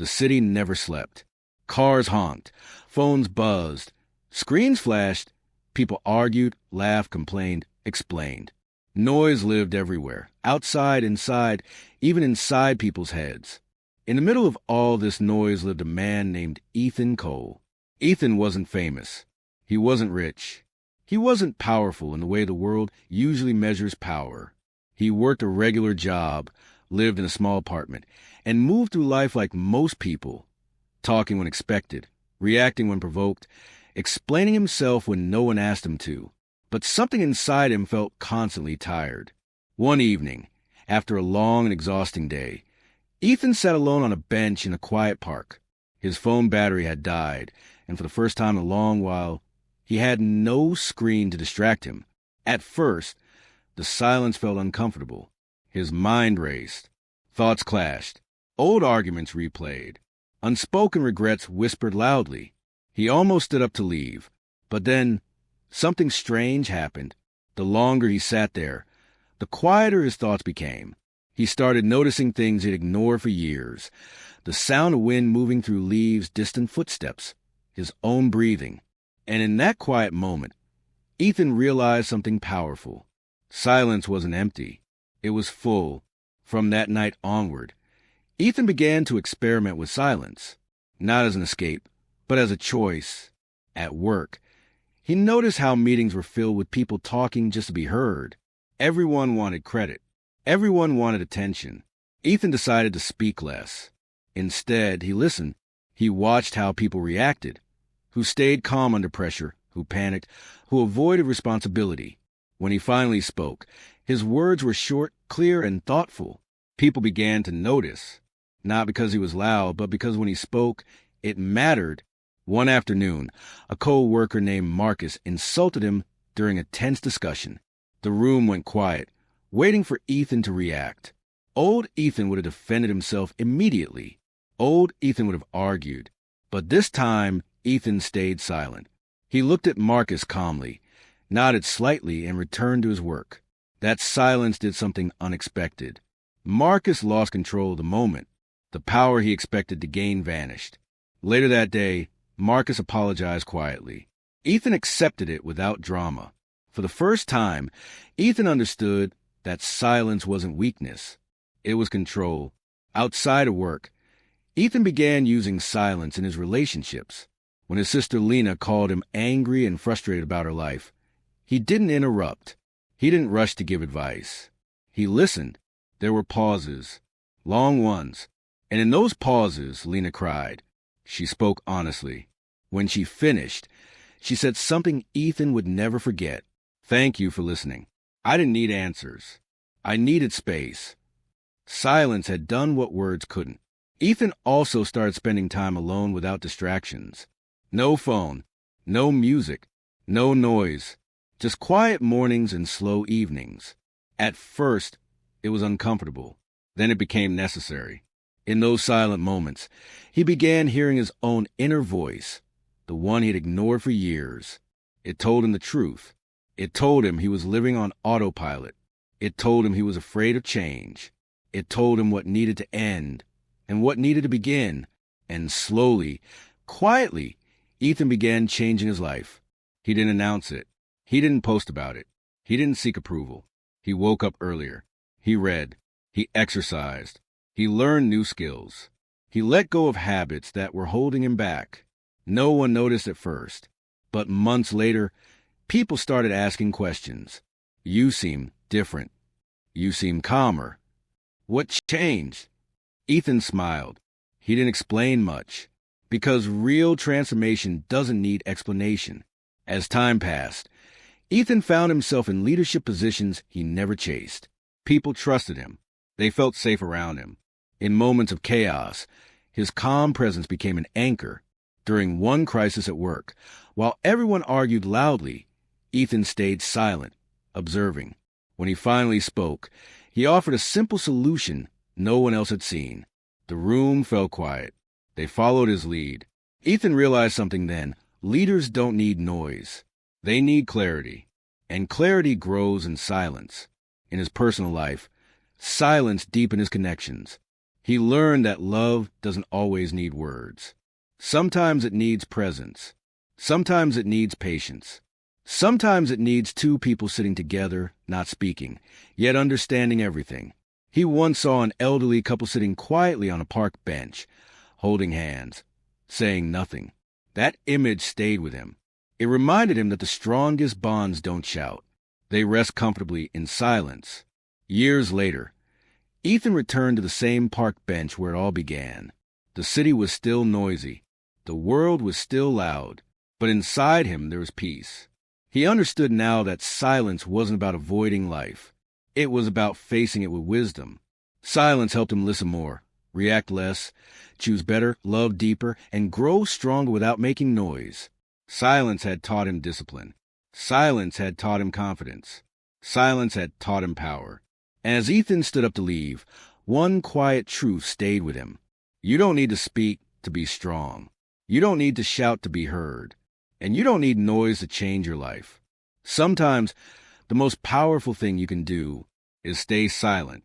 The city never slept. Cars honked, phones buzzed, screens flashed, people argued, laughed, complained, explained. Noise lived everywhere, outside, inside, even inside people's heads. In the middle of all this noise lived a man named Ethan Cole. Ethan wasn't famous. He wasn't rich. He wasn't powerful in the way the world usually measures power. He worked a regular job, lived in a small apartment, and moved through life like most people, talking when expected, reacting when provoked, explaining himself when no one asked him to. But something inside him felt constantly tired. One evening, after a long and exhausting day, Ethan sat alone on a bench in a quiet park. His phone battery had died, and for the first time in a long while, he had no screen to distract him. At first, the silence felt uncomfortable. His mind raced. Thoughts clashed. Old arguments replayed. Unspoken regrets whispered loudly. He almost stood up to leave. But then, something strange happened. The longer he sat there, the quieter his thoughts became. He started noticing things he'd ignored for years. The sound of wind moving through leaves, distant footsteps, his own breathing. And in that quiet moment, Ethan realized something powerful. Silence wasn't empty. It was full. From that night onward, Ethan began to experiment with silence, not as an escape, but as a choice. At work, he noticed how meetings were filled with people talking just to be heard. Everyone wanted credit. Everyone wanted attention. Ethan decided to speak less. Instead, he listened. He watched how people reacted, who stayed calm under pressure, who panicked, who avoided responsibility. When he finally spoke, his words were short, clear, and thoughtful. People began to notice, not because he was loud, but because when he spoke, it mattered. One afternoon, a co-worker named Marcus insulted him during a tense discussion. The room went quiet, waiting for Ethan to react. Old Ethan would have defended himself immediately. Old Ethan would have argued. But this time, Ethan stayed silent. He looked at Marcus calmly, nodded slightly, and returned to his work. That silence did something unexpected. Marcus lost control of the moment. The power he expected to gain vanished. Later that day, Marcus apologized quietly. Ethan accepted it without drama. For the first time, Ethan understood that silence wasn't weakness. It was control. Outside of work, Ethan began using silence in his relationships. When his sister Lena called him angry and frustrated about her life, he didn't interrupt. He didn't rush to give advice. He listened. There were pauses, long ones. And in those pauses, Lena cried. She spoke honestly. When she finished, she said something Ethan would never forget. "Thank you for listening. I didn't need answers. I needed space." Silence had done what words couldn't. Ethan also started spending time alone without distractions. No phone, no music, no noise, just quiet mornings and slow evenings. At first, it was uncomfortable. Then it became necessary. In those silent moments, he began hearing his own inner voice, the one he'd ignored for years. It told him the truth. It told him he was living on autopilot. It told him he was afraid of change. It told him what needed to end and what needed to begin. And slowly, quietly, Ethan began changing his life. He didn't announce it. He didn't post about it. He didn't seek approval. He woke up earlier. He read. He exercised. He learned new skills. He let go of habits that were holding him back. No one noticed at first. But months later, people started asking questions. "You seem different. You seem calmer. What changed?" Ethan smiled. He didn't explain much, because real transformation doesn't need explanation. As time passed, Ethan found himself in leadership positions he never chased. People trusted him. They felt safe around him. In moments of chaos, his calm presence became an anchor. During one crisis at work, while everyone argued loudly, Ethan stayed silent, observing. When he finally spoke, he offered a simple solution no one else had seen. The room fell quiet. They followed his lead. Ethan realized something then. Leaders don't need noise. They need clarity. And clarity grows in silence. In his personal life, silence deepened his connections. He learned that love doesn't always need words. Sometimes it needs presence. Sometimes it needs patience. Sometimes it needs two people sitting together, not speaking, yet understanding everything. He once saw an elderly couple sitting quietly on a park bench, holding hands, saying nothing. That image stayed with him. It reminded him that the strongest bonds don't shout. They rest comfortably in silence. Years later, Ethan returned to the same park bench where it all began. The city was still noisy. The world was still loud. But inside him there was peace. He understood now that silence wasn't about avoiding life. It was about facing it with wisdom. Silence helped him listen more, react less, choose better, love deeper, and grow stronger without making noise. Silence had taught him discipline. Silence had taught him confidence. Silence had taught him power. As Ethan stood up to leave, one quiet truth stayed with him. You don't need to speak to be strong. You don't need to shout to be heard. And you don't need noise to change your life. Sometimes the most powerful thing you can do is stay silent